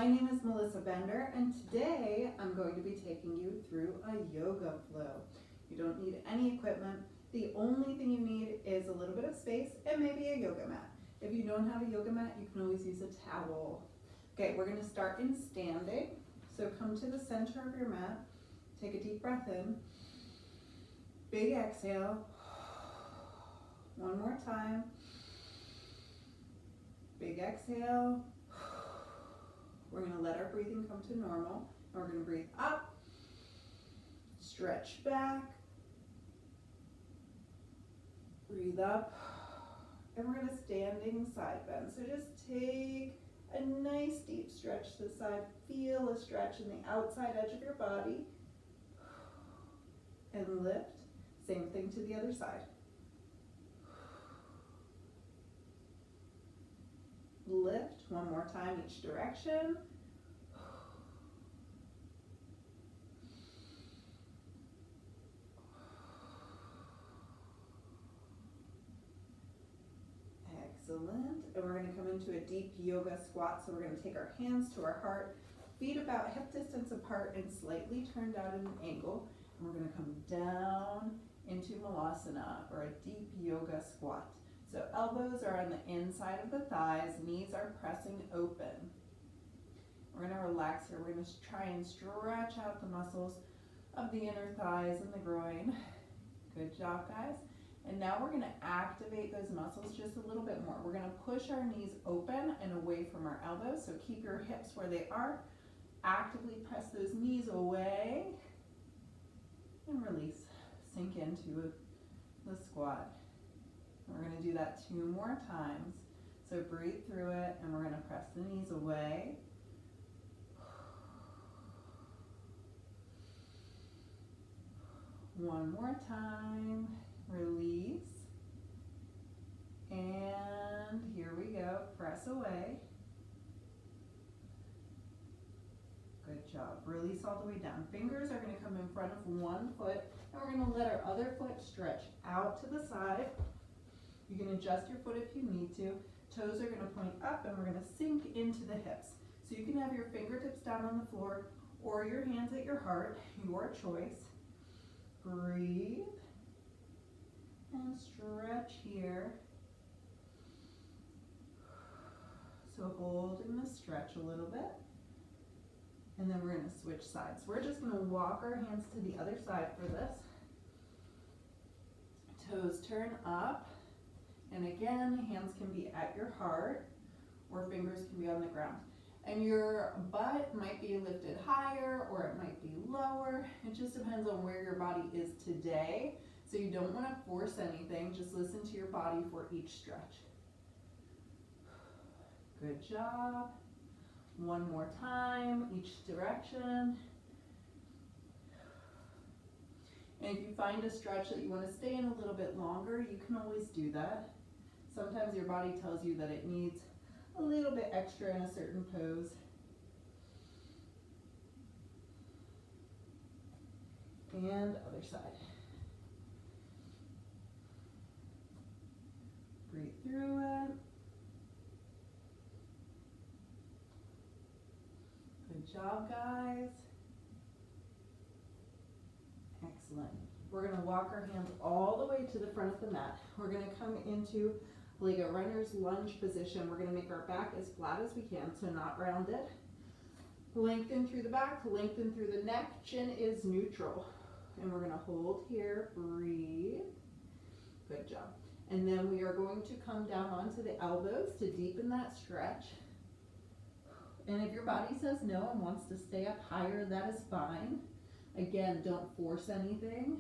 My name is Melissa Bender, and today I'm going to be taking you through a yoga flow. You don't need any equipment. The only thing you need is a little bit of space and maybe a yoga mat. If you don't have a yoga mat, you can always use a towel. Okay, we're going to start in standing. So come to the center of your mat, take a deep breath in, big exhale, one more time, big exhale. We're going to let our breathing come to normal, and we're going to breathe up, stretch back, breathe up, and we're going to standing side bend. So just take a nice deep stretch to the side, feel a stretch in the outside edge of your body, and lift. Same thing to the other side. Lift one more time each direction. Excellent. And we're going to come into a deep yoga squat. So we're going to take our hands to our heart, feet about hip distance apart and slightly turned out at an angle. And we're going to come down into Malasana, or a deep yoga squat. So elbows are on the inside of the thighs, knees are pressing open. We're going to relax here. We're going to try and stretch out the muscles of the inner thighs and the groin. Good job, guys. And now we're going to activate those muscles just a little bit more. We're going to push our knees open and away from our elbows. So keep your hips where they are. Actively press those knees away and release. Sink into the squat. We're going to do that 2 more times. So breathe through it, and we're going to press the knees away. One more time. Release. And here we go. Press away. Good job. Release all the way down. Fingers are going to come in front of one foot, and we're going to let our other foot stretch out to the side. You can adjust your foot if you need to. Toes are going to point up, and we're going to sink into the hips. So you can have your fingertips down on the floor or your hands at your heart, your choice. Breathe and stretch here. So holding the stretch a little bit. And then we're going to switch sides. We're just going to walk our hands to the other side for this. Toes turn up. And again, hands can be at your heart or fingers can be on the ground. And your butt might be lifted higher or it might be lower. It just depends on where your body is today. So you don't want to force anything. Just listen to your body for each stretch. Good job. One more time, each direction. And if you find a stretch that you want to stay in a little bit longer, you can always do that. Sometimes your body tells you that it needs a little bit extra in a certain pose. And other side. Breathe through it. Good job, guys. Excellent. We're going to walk our hands all the way to the front of the mat. We're going to come into like a runner's lunge position. We're going to make our back as flat as we can, so not rounded. Lengthen through the back, lengthen through the neck. Chin is neutral. And we're going to hold here, breathe. Good job. And then we are going to come down onto the elbows to deepen that stretch. And if your body says no and wants to stay up higher, that is fine. Again, don't force anything.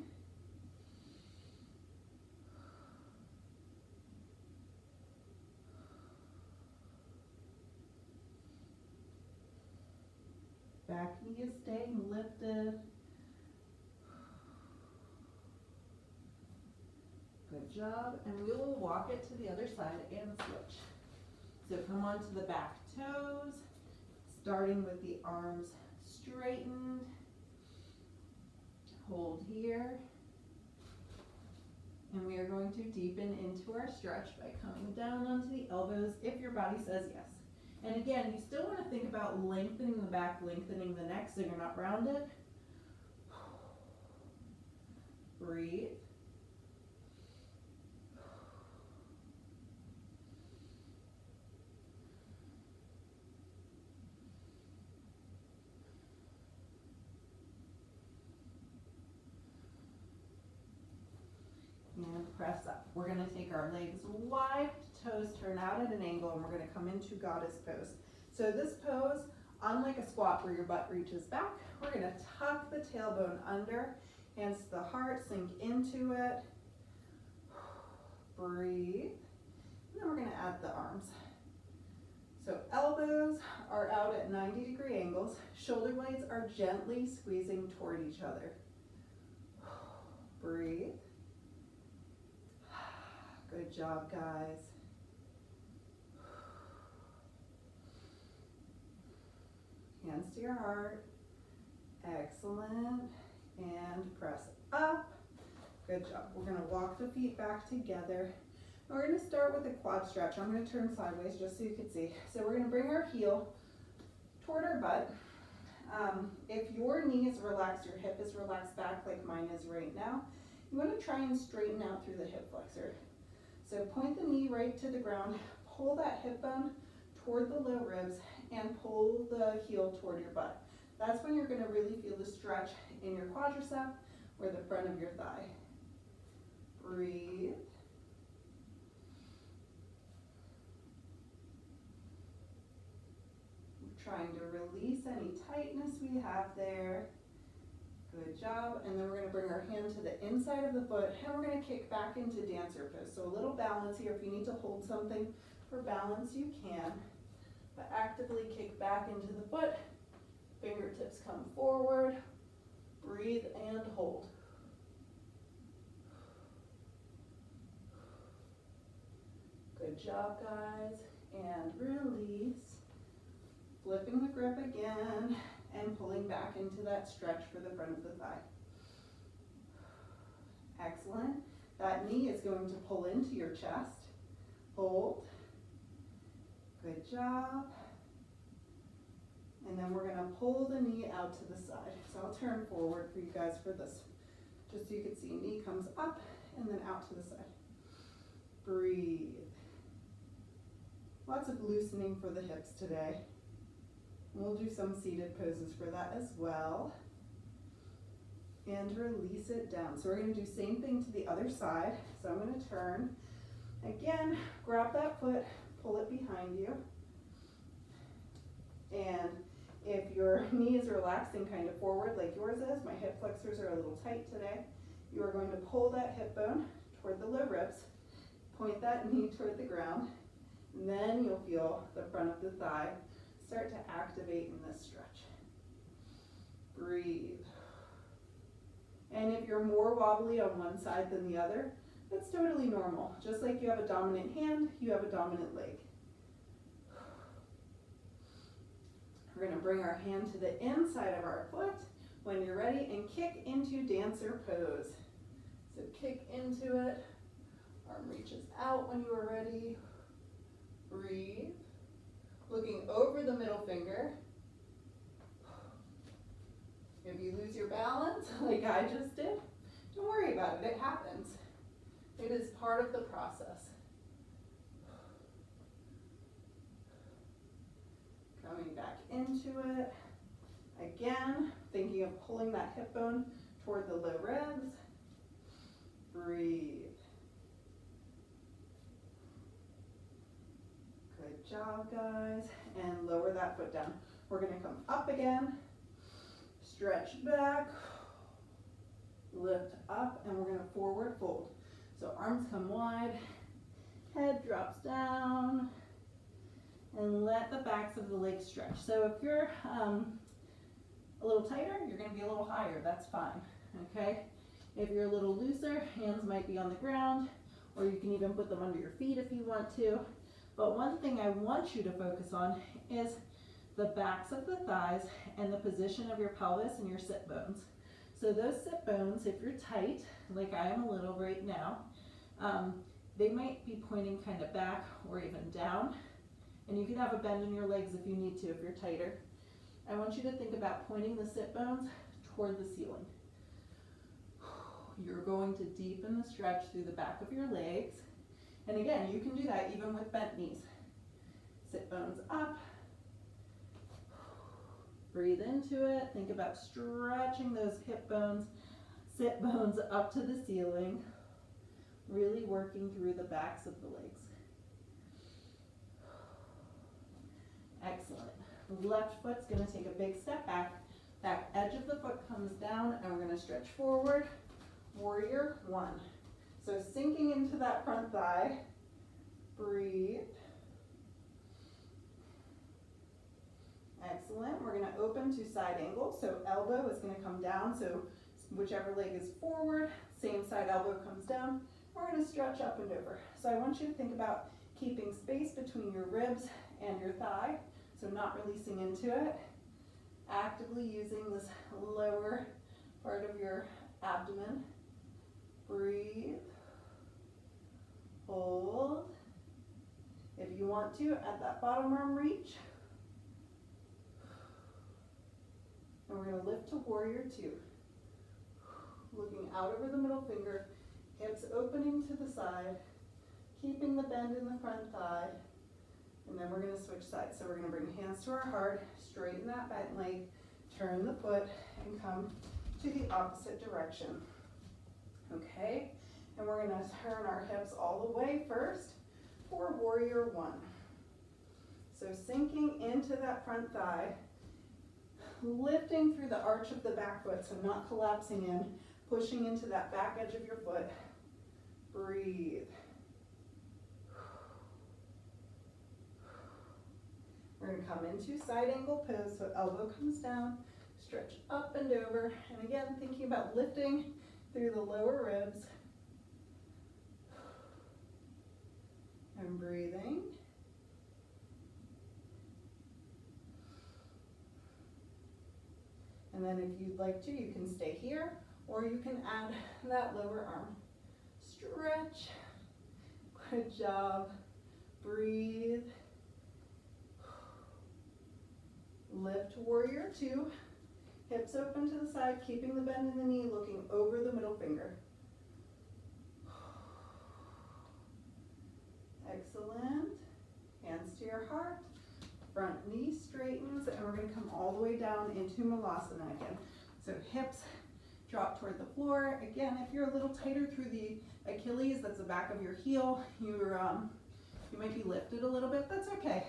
Back knee is staying lifted. Good job. And we will walk it to the other side and switch. So come onto the back toes, starting with the arms straightened. Hold here. And we are going to deepen into our stretch by coming down onto the elbows if your body says yes. And again, you still want to think about lengthening the back, lengthening the neck so you're not rounded. Breathe. And press up. We're going to take our legs wide, toes turn out at an angle, and we're going to come into Goddess Pose. So this pose, unlike a squat where your butt reaches back, we're going to tuck the tailbone under, hands to the heart, sink into it. Breathe. And then we're going to add the arms. So elbows are out at 90-degree angles. Shoulder blades are gently squeezing toward each other. Breathe. Good job, guys. Hands to your heart. Excellent. And press up. Good job. We're going to walk the feet back together. We're going to start with a quad stretch. I'm going to turn sideways just so you can see. So we're going to bring our heel toward our butt. If your knee is relaxed, your hip is relaxed back like mine is right now, you want to try and straighten out through the hip flexor. So point the knee right to the ground, pull that hip bone toward the low ribs, and pull the heel toward your butt. That's when you're going to really feel the stretch in your quadricep or the front of your thigh. Breathe. We're trying to release any tightness we have there. Good job. And then we're going to bring our hand to the inside of the foot, and we're going to kick back into dancer pose. So a little balance here. If you need to hold something for balance, you can. But actively kick back into the foot. Fingertips come forward. Breathe and hold. Good job, guys. And release. Flipping the grip again and pulling back into that stretch for the front of the thigh. Excellent. That knee is going to pull into your chest. Hold. Good job. And then we're going to pull the knee out to the side. So I'll turn forward for you guys for this, just so you can see. Knee comes up and then out to the side. Breathe. Lots of loosening for the hips today. We'll do some seated poses for that as well. And release it down. So we're going to do same thing to the other side. So I'm going to turn. Again, grab that foot, pull it behind you. And if your knee is relaxing kind of forward like yours is, my hip flexors are a little tight today, you are going to pull that hip bone toward the low ribs, point that knee toward the ground, and then you'll feel the front of the thigh start to activate in this stretch. Breathe. And if you're more wobbly on one side than the other, that's totally normal. Just like you have a dominant hand, you have a dominant leg. We're going to bring our hand to the inside of our foot when you're ready and kick into dancer pose. So kick into it. Arm reaches out when you are ready. Breathe. Looking over the middle finger. If you lose your balance, like I just did, don't worry about it. It happens. It is part of the process. Coming back into it. Again, thinking of pulling that hip bone toward the low ribs. Breathe. Good job, guys. And lower that foot down. We're going to come up again. Stretch back. Lift up, and we're going to forward fold. So arms come wide. Head drops down. And let the backs of the legs stretch. So if you're a little tighter, you're going to be a little higher. That's fine. Okay? If you're a little looser, hands might be on the ground, or you can even put them under your feet if you want to. But one thing I want you to focus on is the backs of the thighs and the position of your pelvis and your sit bones. So those sit bones, if you're tight, like I am a little right now, they might be pointing kind of back or even down. And you can have a bend in your legs if you need to, if you're tighter. I want you to think about pointing the sit bones toward the ceiling. You're going to deepen the stretch through the back of your legs. And again, you can do that even with bent knees. Sit bones up. Breathe into it. Think about stretching those hip bones, sit bones up to the ceiling. Really working through the backs of the legs. Excellent. Left foot's going to take a big step back. Back edge of the foot comes down, and we're going to stretch forward. Warrior one. So sinking into that front thigh. Breathe. Excellent. We're going to open to side angle. So elbow is going to come down. So whichever leg is forward, same side elbow comes down. We're going to stretch up and over. So I want you to think about keeping space between your ribs and your thigh. So not releasing into it. Actively using this lower part of your abdomen. Breathe. Hold. If you want to, at that bottom arm reach. And we're going to lift to warrior two. Looking out over the middle finger, hips opening to the side, keeping the bend in the front thigh. And then we're going to switch sides. So we're going to bring hands to our heart, straighten that bent leg, turn the foot, and come to the opposite direction. Okay? And we're going to turn our hips all the way first for warrior one. So sinking into that front thigh, lifting through the arch of the back foot, so not collapsing in, pushing into that back edge of your foot. Breathe. We're going to come into side angle pose, so elbow comes down, stretch up and over, and again, thinking about lifting through the lower ribs. And breathing. And then if you'd like to, you can stay here, or you can add that lower arm. Stretch. Good job. Breathe. Lift warrior two. Hips open to the side, keeping the bend in the knee, looking over the middle finger. Excellent. Hands to your heart. Front knee straightens, and we're going to come all the way down into Malasana again. So hips drop toward the floor. Again, if you're a little tighter through the Achilles, that's the back of your heel, you might be lifted a little bit. That's okay.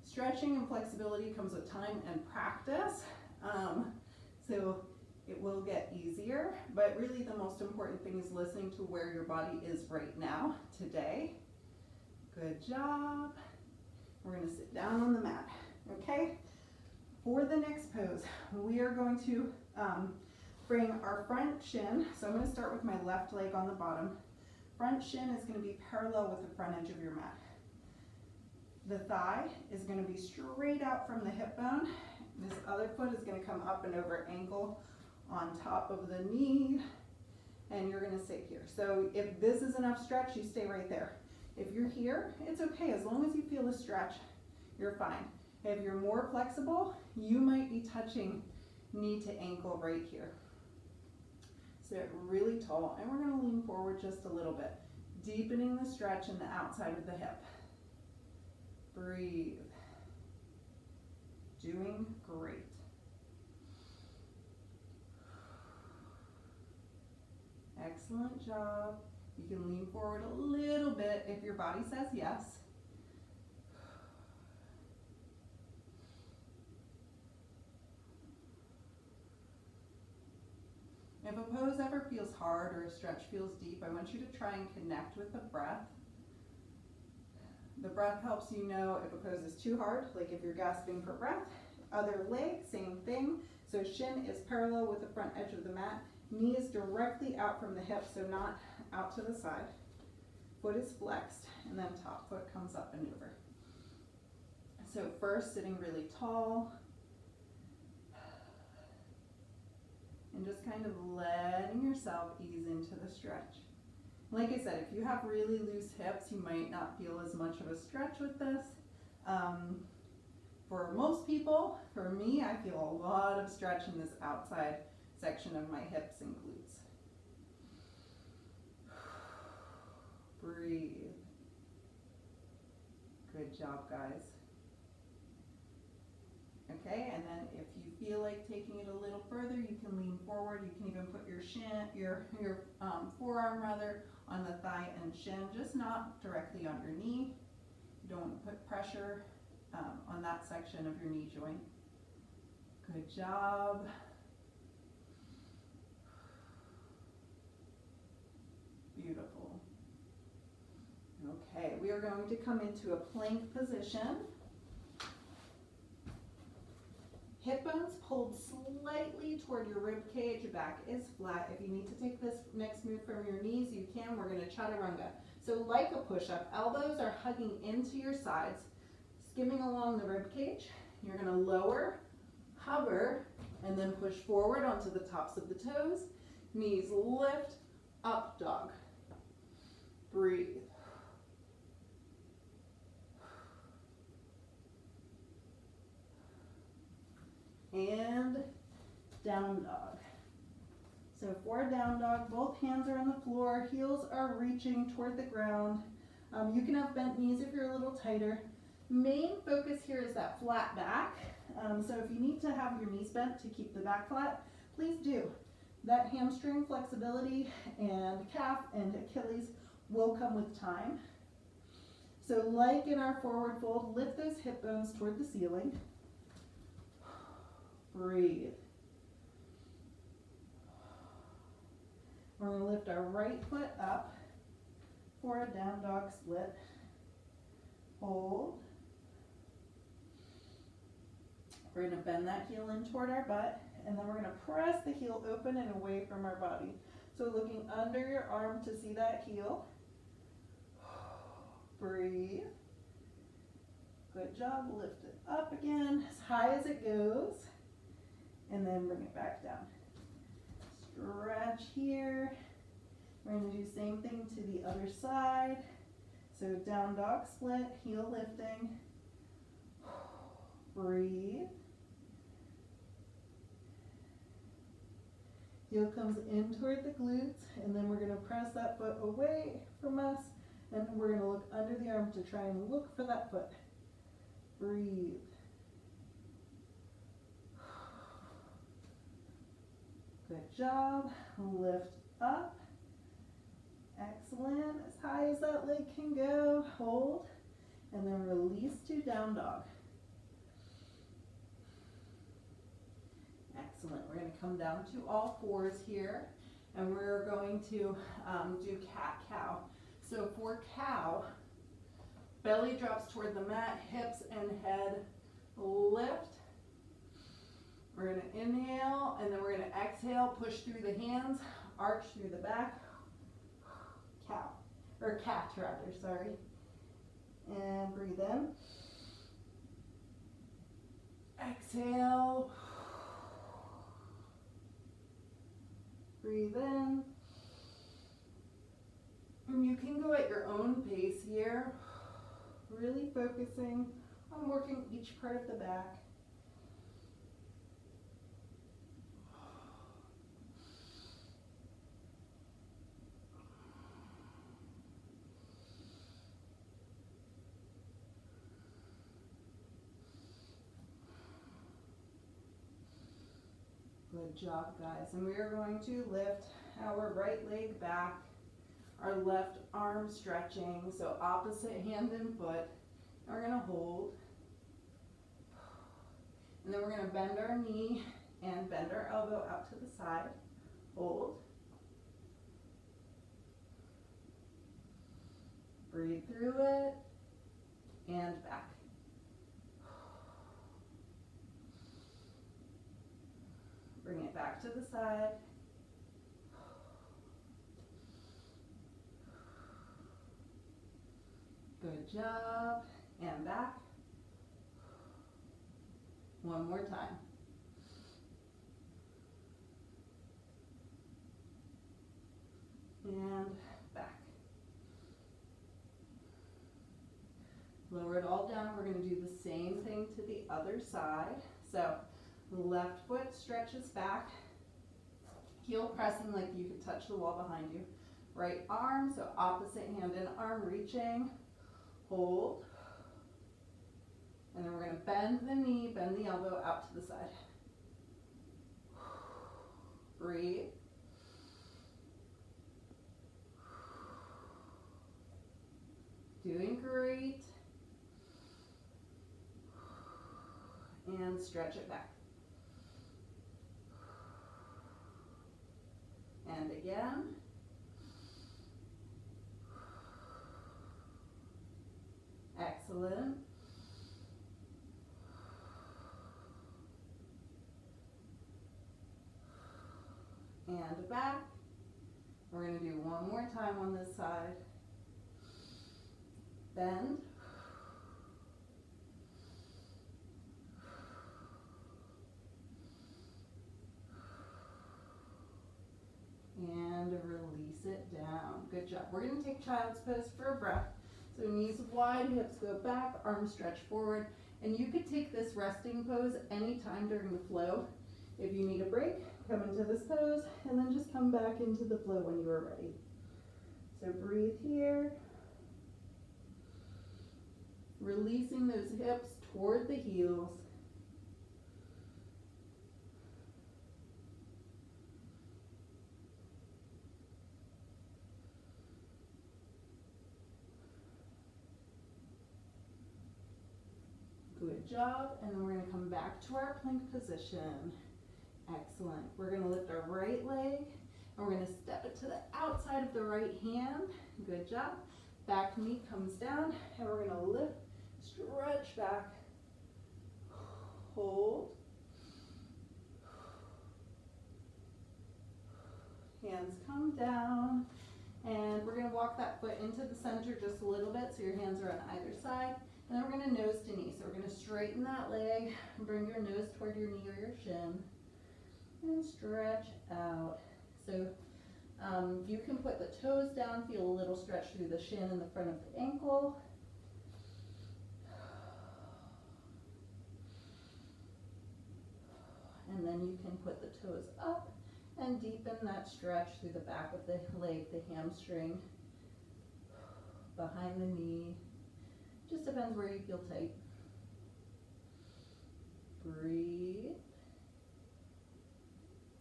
Stretching and flexibility comes with time and practice. So it will get easier, but really the most important thing is listening to where your body is right now, today. Good job. We're going to sit down on the mat, okay? For the next pose, we are going to bring our front shin. So I'm going to start with my left leg on the bottom. Front shin is going to be parallel with the front edge of your mat. The thigh is going to be straight out from the hip bone. This other foot is going to come up and over ankle on top of the knee, and you're going to sit here. So if this is enough stretch, you stay right there. If you're here, it's okay. As long as you feel a stretch, you're fine. If you're more flexible, you might be touching knee to ankle right here. Sit really tall, and we're going to lean forward just a little bit, deepening the stretch in the outside of the hip. Breathe. Doing great. Excellent job. You can lean forward a little bit if your body says yes. If a pose ever feels hard or a stretch feels deep, I want you to try and connect with the breath. The breath helps you know if a pose is too hard, like if you're gasping for breath. Other leg, same thing. So shin is parallel with the front edge of the mat. Knee is directly out from the hip, so not out to the side. Foot is flexed, and then top foot comes up and over. So first, sitting really tall. And just kind of letting yourself ease into the stretch. Like I said, if you have really loose hips, you might not feel as much of a stretch with this. For most people, for me, I feel a lot of stretch in this outside section of my hips and glutes. Breathe. Good job, guys. Okay, and then if you feel like taking it a little further, you can lean forward. You can even put your forearm rather on the thigh and shin, just not directly on your knee. You don't want to put pressure on that section of your knee joint. Good job. Beautiful. Okay, we are going to come into a plank position. Hip bones pulled slightly toward your rib cage, your back is flat. If you need to take this next move from your knees, you can. We're going to Chaturanga. So like a push-up, elbows are hugging into your sides, skimming along the rib cage. You're going to lower, hover, and then push forward onto the tops of the toes. Knees lift, up dog. Breathe. And down dog. So for down dog, both hands are on the floor, heels are reaching toward the ground. You can have bent knees if you're a little tighter. Main focus here is that flat back. So if you need to have your knees bent to keep the back flat, please do. That hamstring flexibility and calf and Achilles will come with time. So like in our forward fold, lift those hip bones toward the ceiling. Breathe. We're going to lift our right foot up for a down dog split. Hold. We're going to bend that heel in toward our butt, and then we're going to press the heel open and away from our body. So looking under your arm to see that heel. Breathe. Good job. Lift it up again as high as it goes. And then bring it back down. Stretch here. We're going to do the same thing to the other side. So down dog split, heel lifting. Breathe. Heel comes in toward the glutes, and then we're going to press that foot away from us, and we're going to look under the arm to try and look for that foot. Breathe. Good job. Lift up. Excellent. As high as that leg can go. Hold. And then release to down dog. Excellent. We're going to come down to all fours here. And we're going to do cat-cow. So for cow, belly drops toward the mat, hips and head lift. We're going to inhale, and then we're going to exhale, push through the hands, arch through the back, cow, or cat rather, sorry. And breathe in. Exhale. Breathe in. And you can go at your own pace here, really focusing on working each part of the back. Good job, guys. And we are going to lift our right leg back, our left arm stretching, so opposite hand and foot. And we're going to hold. And then we're going to bend our knee and bend our elbow out to the side. Hold. Breathe through it. And back. Bring it back to the side. Good job. And back. One more time. And back. Lower it all down. We're going to do the same thing to the other side. So left foot stretches back, heel pressing like you could touch the wall behind you. Right arm, so opposite hand and arm reaching, hold. And then we're going to bend the knee, bend the elbow out to the side. Breathe. Doing great. And stretch it back. And again. Excellent. And back. We're going to do one more time on this side. Bend. And release it down. Good job. We're going to take child's pose for a breath. So knees wide, hips go back, arms stretch forward. And you could take this resting pose anytime during the flow. If you need a break, come into this pose and then just come back into the flow when you are ready. So breathe here. Releasing those hips toward the heels. Good job. And then we're going to come back to our plank position. Excellent. We're going to lift our right leg and we're going to step it to the outside of the right hand. Good job. Back knee comes down and we're going to lift, stretch back, hold. Hands come down and we're going to walk that foot into the center just a little bit so your hands are on either side. And then we're going to nose to knee. So we're going to straighten that leg and bring your nose toward your knee or your shin. And stretch out. So you can put the toes down, feel a little stretch through the shin and the front of the ankle. And then you can put the toes up and deepen that stretch through the back of the leg, the hamstring, behind the knee. Just depends where you feel tight. Breathe.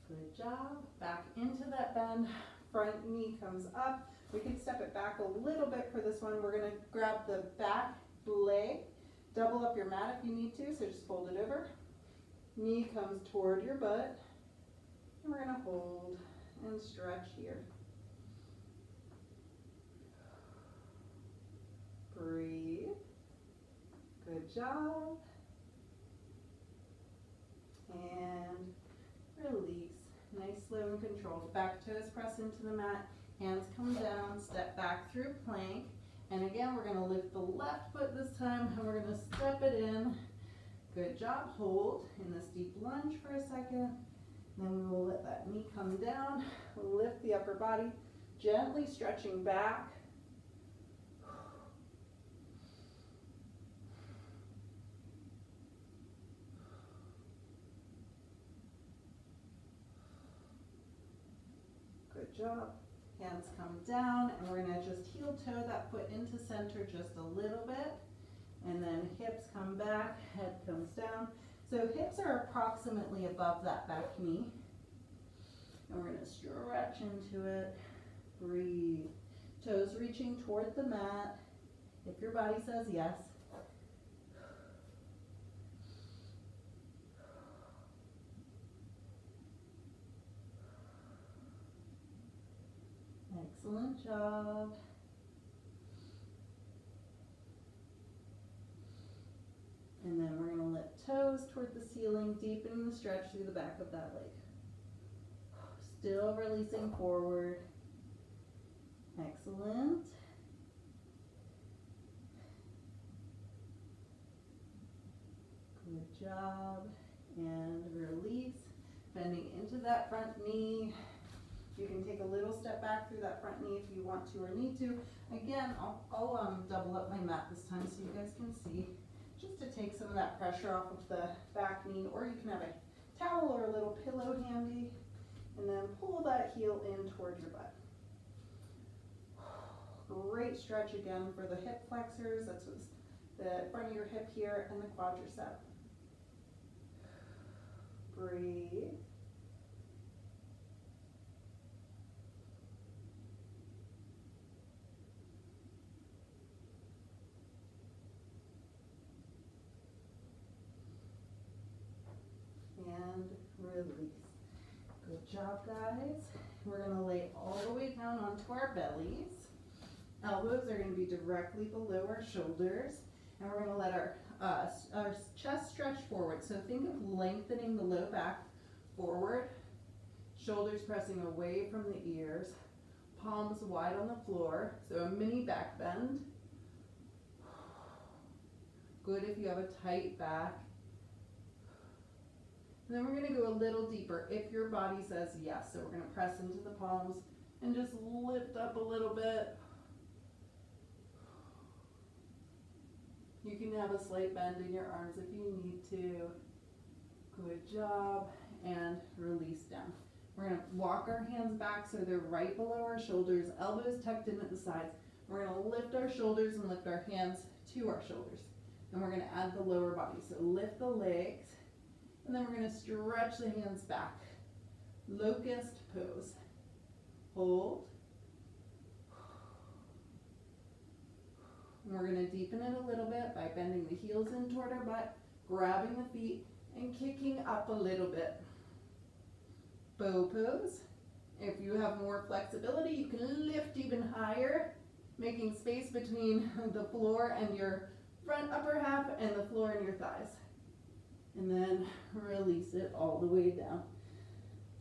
Good job. Back into that bend. Front knee comes up. We can step it back a little bit for this one. We're going to grab the back leg. Double up your mat if you need to, so just fold it over. Knee comes toward your butt. And we're going to hold and stretch here. Breathe. Good job. And release. Nice, slow and controlled. Back toes press into the mat. Hands come down. Step back through plank. And again, we're going to lift the left foot this time and we're going to step it in. Good job. Hold in this deep lunge for a second. Then we will let that knee come down. Lift the upper body. Gently stretching back. Good job. Hands come down and we're going to just heel toe that foot into center just a little bit. And then hips come back, head comes down. So hips are approximately above that back knee. And we're going to stretch into it. Breathe. Toes reaching toward the mat. If your body says yes. Excellent job. And then we're going to lift toes toward the ceiling, deepening the stretch through the back of that leg. Still releasing forward. Excellent. Good job. And release. Bending into that front knee. You can take a little step back through that front knee if you want to or need to. Again, I'll double up my mat this time so you guys can see. just to take some of that pressure off of the back knee, or you can have a towel or a little pillow handy, and then pull that heel in towards your butt. Great stretch again for the hip flexors. That's what's the front of your hip here and the quadricep. Breathe. And release. Good job, guys. We're going to lay all the way down onto our bellies. Elbows are going to be directly below our shoulders, and we're going to let our chest stretch forward. So think of lengthening the low back forward, shoulders pressing away from the ears, palms wide on the floor, so a mini back bend. Good if you have a tight back. And then we're going to go a little deeper if your body says yes. So we're going to press into the palms and just lift up a little bit. You can have a slight bend in your arms if you need to. Good job. And release down. We're going to walk our hands back so they're right below our shoulders, elbows tucked in at the sides. We're going to lift our shoulders and lift our hands to our shoulders. And we're going to add the lower body. So lift the legs. And then we're going to stretch the hands back. Locust pose. Hold. And we're going to deepen it a little bit by bending the heels in toward our butt, grabbing the feet, and kicking up a little bit. Bow pose. If you have more flexibility, you can lift even higher, making space between the floor and your front upper half and the floor and your thighs. And then release it all the way down.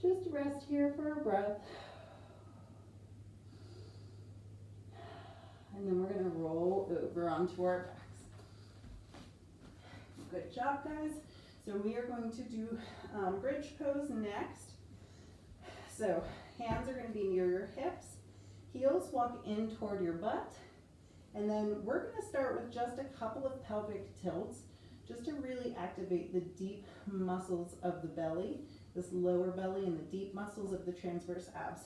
Just rest here for a breath. And then we're going to roll over onto our backs. Good job, guys. So we are going to do bridge pose next. So hands are going to be near your hips. Heels walk in toward your butt. And then we're going to start with just a couple of pelvic tilts, just to really activate the deep muscles of the belly, this lower belly, and the deep muscles of the transverse abs.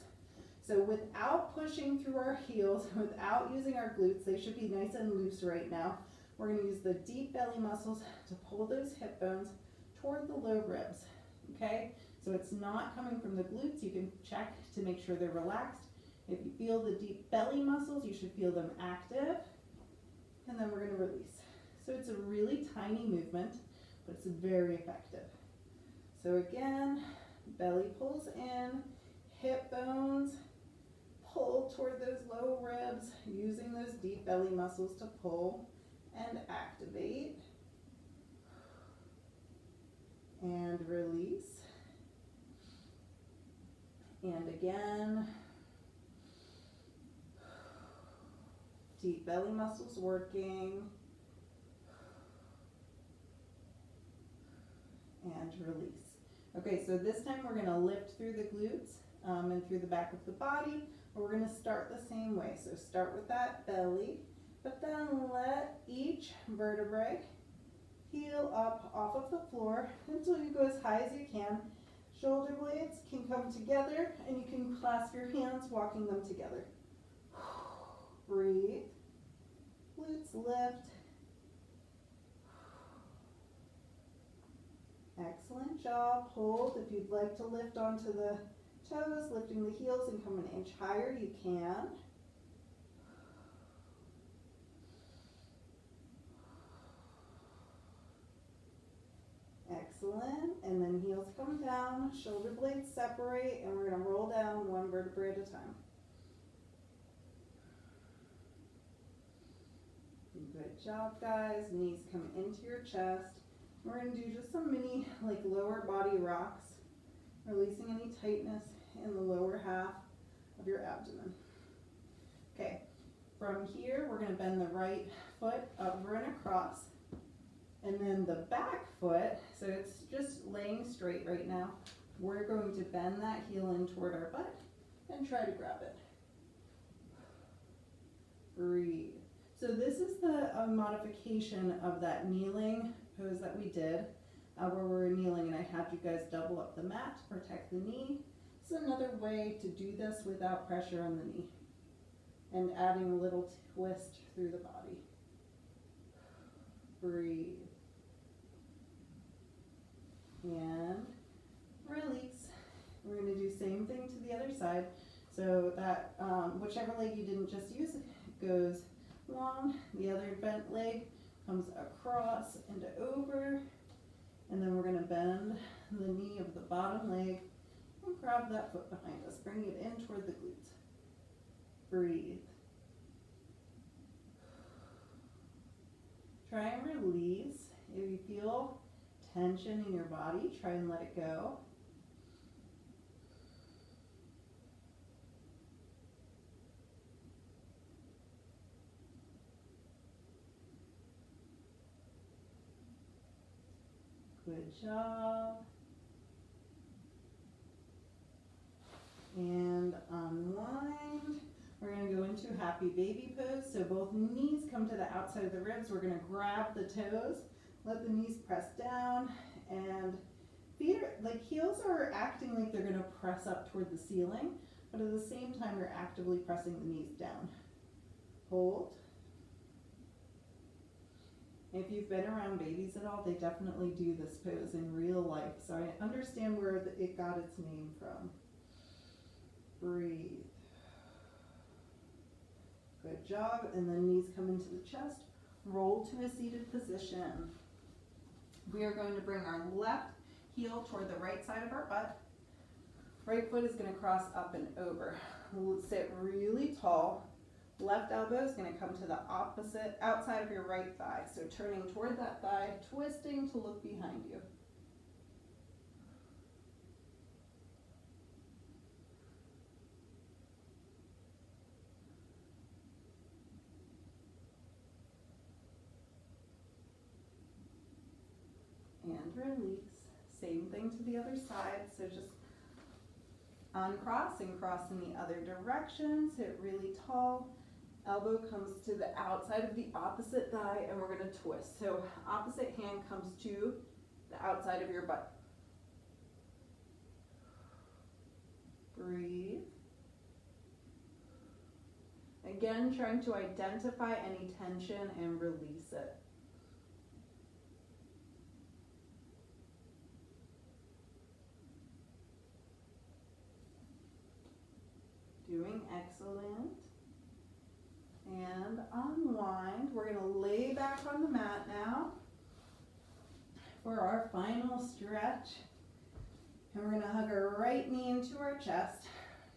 So without pushing through our heels, without using our glutes, they should be nice and loose right now. We're going to use the deep belly muscles to pull those hip bones toward the low ribs, okay? So it's not coming from the glutes. You can check to make sure they're relaxed. If you feel the deep belly muscles, you should feel them active. And then we're going to release. So it's a really tiny movement, but it's very effective. So again, belly pulls in, hip bones pull toward those low ribs, using those deep belly muscles to pull and activate. And release. And again, deep belly muscles working. And release. Okay, so this time we're going to lift through the glutes and through the back of the body. We're going to start the same way. So start with that belly, but then let each vertebrae heel up off of the floor until you go as high as you can. Shoulder blades can come together, and you can clasp your hands, walking them together. Breathe. Glutes lift. Excellent job. Hold. If you'd like to lift onto the toes, lifting the heels and come an inch higher, you can. Excellent. And then heels come down, shoulder blades separate, and we're going to roll down one vertebrae at a time. Good job, guys. Knees come into your chest. We're going to do just some mini lower body rocks, releasing any tightness in the lower half of your abdomen. Okay, from here we're going to bend the right foot over and across, and then the back foot, so it's just laying straight right now, we're going to bend that heel in toward our butt and try to grab it. Breathe. So this is the modification of that kneeling pose that we did, where we were kneeling and I had you guys double up the mat to protect the knee. It's another way to do this without pressure on the knee and adding a little twist through the body. Breathe. And release. We're going to do same thing to the other side. So that whichever leg you didn't just use goes long, the other bent leg comes across and over, and then we're going to bend the knee of the bottom leg and grab that foot behind us, bring it in toward the glutes. Breathe. Try and release. If you feel tension in your body, try and let it go. Good job. And unwind. We're going to go into happy baby pose. So both knees come to the outside of the ribs. We're going to grab the toes, let the knees press down, and feet are, like heels are acting like they're going to press up toward the ceiling, but at the same time you're actively pressing the knees down. Hold. If you've been around babies at all, they definitely do this pose in real life, so I understand where it got its name from. Breathe. Good job, and then knees come into the chest. Roll to a seated position. We are going to bring our left heel toward the right side of our butt. Right foot is going to cross up and over. We'll sit really tall. Left elbow is going to come to the opposite outside of your right thigh. So turning toward that thigh, twisting to look behind you. And release. Same thing to the other side. So just uncross and cross in the other direction. Sit really tall. Elbow comes to the outside of the opposite thigh, and we're going to twist. So opposite hand comes to the outside of your butt. Breathe. Again, trying to identify any tension and release it. Doing excellent. And unwind. We're going to lay back on the mat now for our final stretch. And we're going to hug our right knee into our chest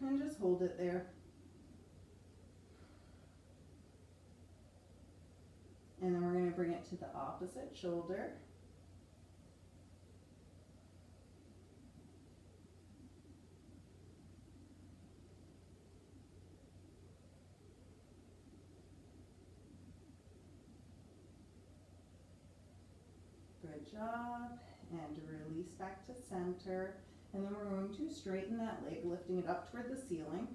and just hold it there. And then we're going to bring it to the opposite shoulder. Good job, and release back to center, and then we're going to straighten that leg, lifting it up toward the ceiling.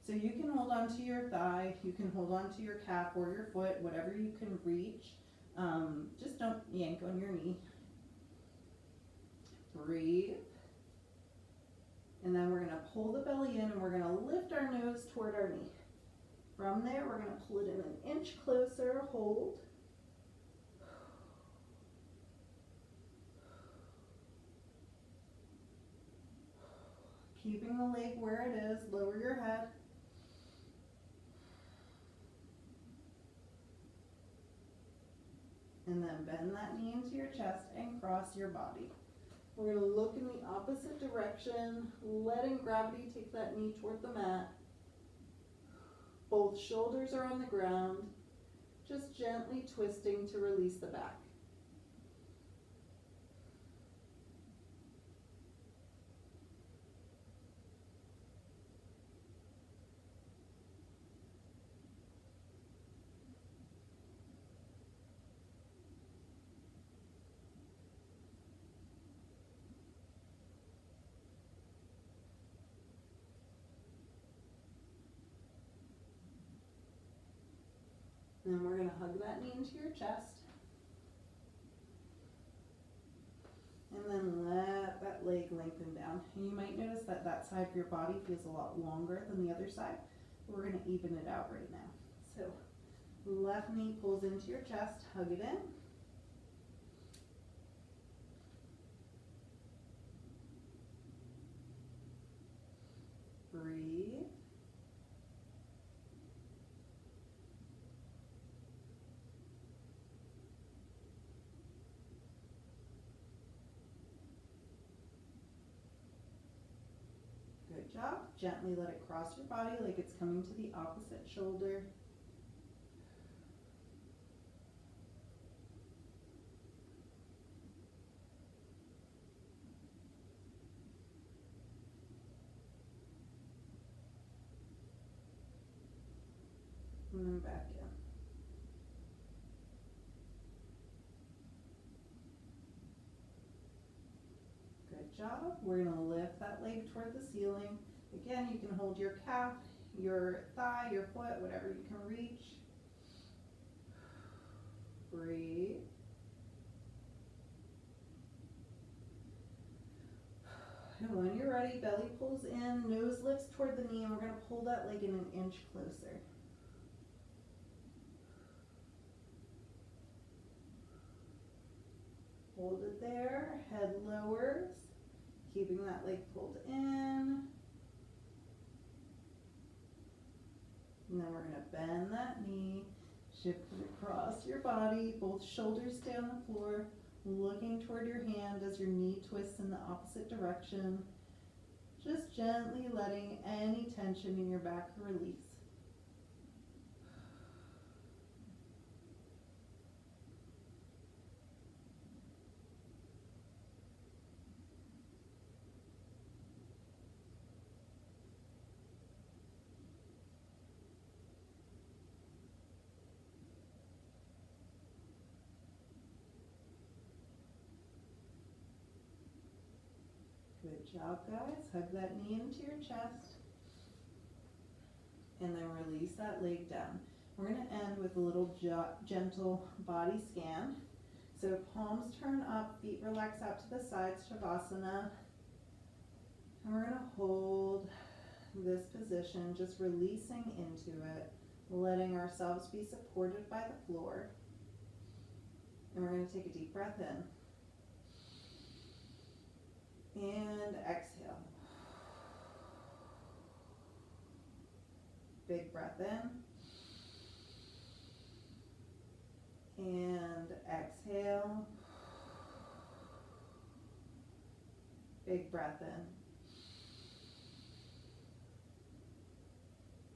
So you can hold on to your thigh, you can hold on to your calf or your foot, whatever you can reach. Just don't yank on your knee. Breathe. And then we're going to pull the belly in and we're going to lift our nose toward our knee. From there, we're going to pull it in an inch closer, hold. Keeping the leg where it is, lower your head. And then bend that knee into your chest and cross your body. We're going to look in the opposite direction, letting gravity take that knee toward the mat. Both shoulders are on the ground, just gently twisting to release the back. And then we're going to hug that knee into your chest. And then let that leg lengthen down. And you might notice that that side of your body feels a lot longer than the other side. We're going to even it out right now. So left knee pulls into your chest, hug it in. Breathe. Good job. Gently let it cross your body like it's coming to the opposite shoulder. And then back in. Good job. We're going to lift that leg toward the ceiling. Again, you can hold your calf, your thigh, your foot, whatever you can reach. Breathe. And when you're ready, belly pulls in, nose lifts toward the knee, and we're going to pull that leg in an inch closer. Hold it there, head lowers, keeping that leg pulled in. And then we're going to bend that knee, shift it across your body, both shoulders stay on the floor, looking toward your hand as your knee twists in the opposite direction. Just gently letting any tension in your back release. Good job, guys. Hug that knee into your chest. And then release that leg down. We're going to end with a little gentle body scan. So palms turn up, feet relax out to the sides, Shavasana. And we're going to hold this position, just releasing into it, letting ourselves be supported by the floor. And we're going to take a deep breath in. And exhale. Big breath in. And exhale. Big breath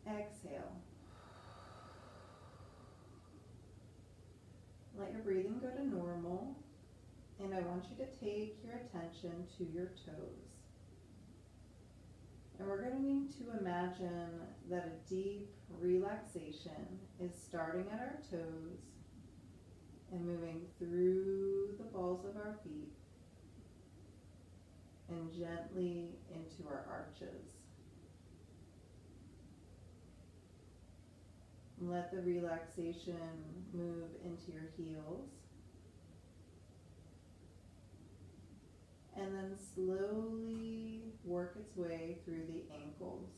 in. Exhale. Let your breathing go to normal. And I want you to take your attention to your toes. And we're going to imagine that a deep relaxation is starting at our toes and moving through the balls of our feet and gently into our arches. Let the relaxation move into your heels. And then slowly work its way through the ankles.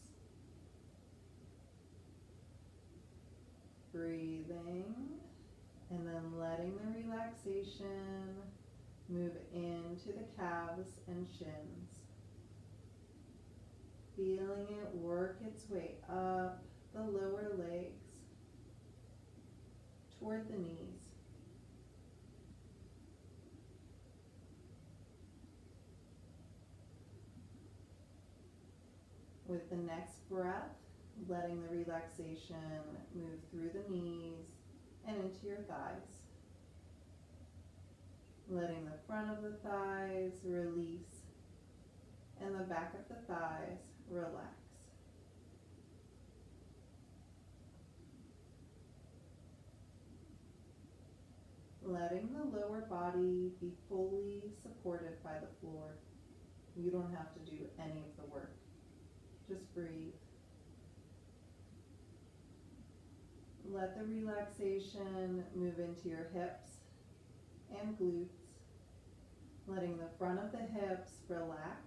Breathing, and then letting the relaxation move into the calves and shins. Feeling it work its way up the lower legs toward the knees. With the next breath, letting the relaxation move through the knees and into your thighs. Letting the front of the thighs release and the back of the thighs relax. Letting the lower body be fully supported by the floor. You don't have to do any of the work. Just breathe. let the relaxation move into your hips and glutes, letting the front of the hips relax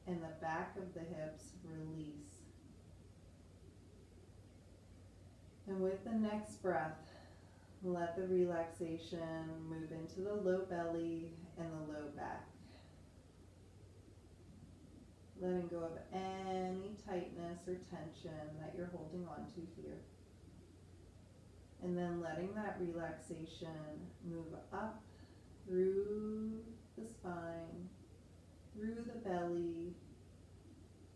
and the back of the hips release. And with the next breath, let the relaxation move into the low belly and the low back. Letting go of any tightness or tension that you're holding on to here. And then letting that relaxation move up through the spine, through the belly,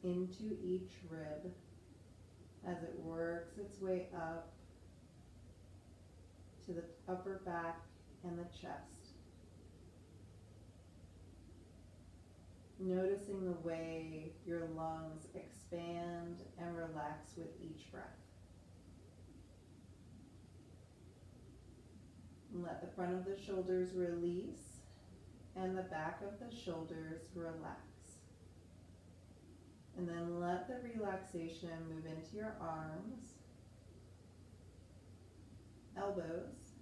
into each rib as it works its way up to the upper back and the chest. Noticing the way your lungs expand and relax with each breath. Let the front of the shoulders release and the back of the shoulders relax. And then let the relaxation move into your arms, elbows,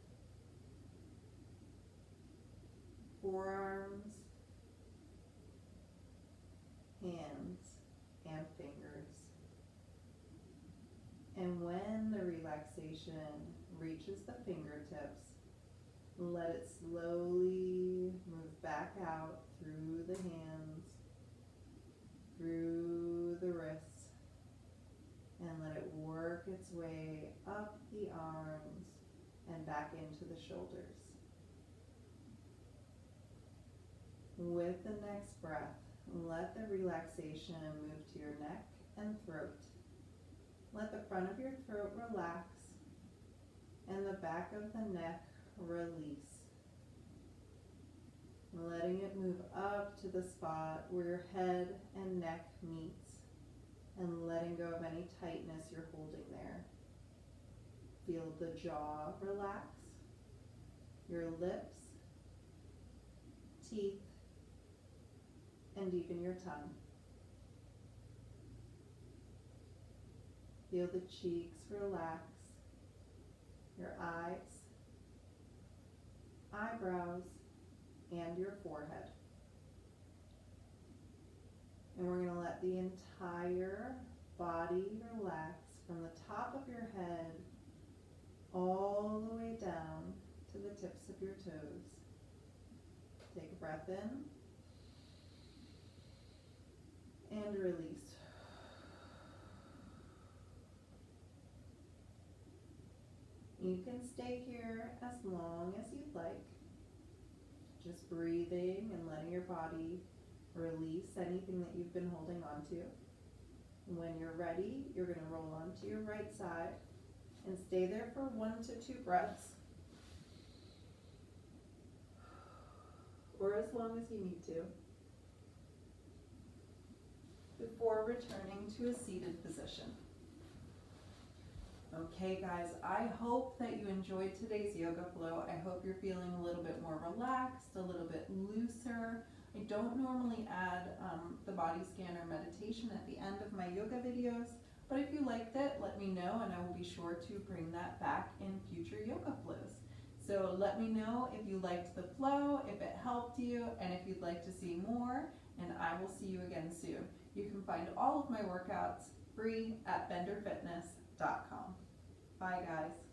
forearms, hands, and fingers. And when the relaxation reaches the fingertips, let it slowly move back out through the hands, through the wrists, and let it work its way up the arms and back into the shoulders. With the next breath, let the relaxation move to your neck and throat. Let the front of your throat relax and the back of the neck release. Letting it move up to the spot where your head and neck meets and letting go of any tightness you're holding there. Feel the jaw relax, your lips, teeth, and even your tongue. Feel the cheeks relax, your eyes, eyebrows, and your forehead. And we're going to let the entire body relax from the top of your head all the way down to the tips of your toes. Take a breath in and release. You can stay here as long as you'd like. Just breathing and letting your body release anything that you've been holding on to. When you're ready, you're going to roll onto your right side and stay there for 1 to 2 breaths, or as long as you need to, before returning to a seated position. Okay guys, I hope that you enjoyed today's yoga flow. I hope you're feeling a little bit more relaxed, a little bit looser. I don't normally add the body scan or meditation at the end of my yoga videos, but if you liked it, let me know and I will be sure to bring that back in future yoga flows. So let me know if you liked the flow, if it helped you, and if you'd like to see more, and I will see you again soon. You can find all of my workouts free at benderfitness.com. Bye guys.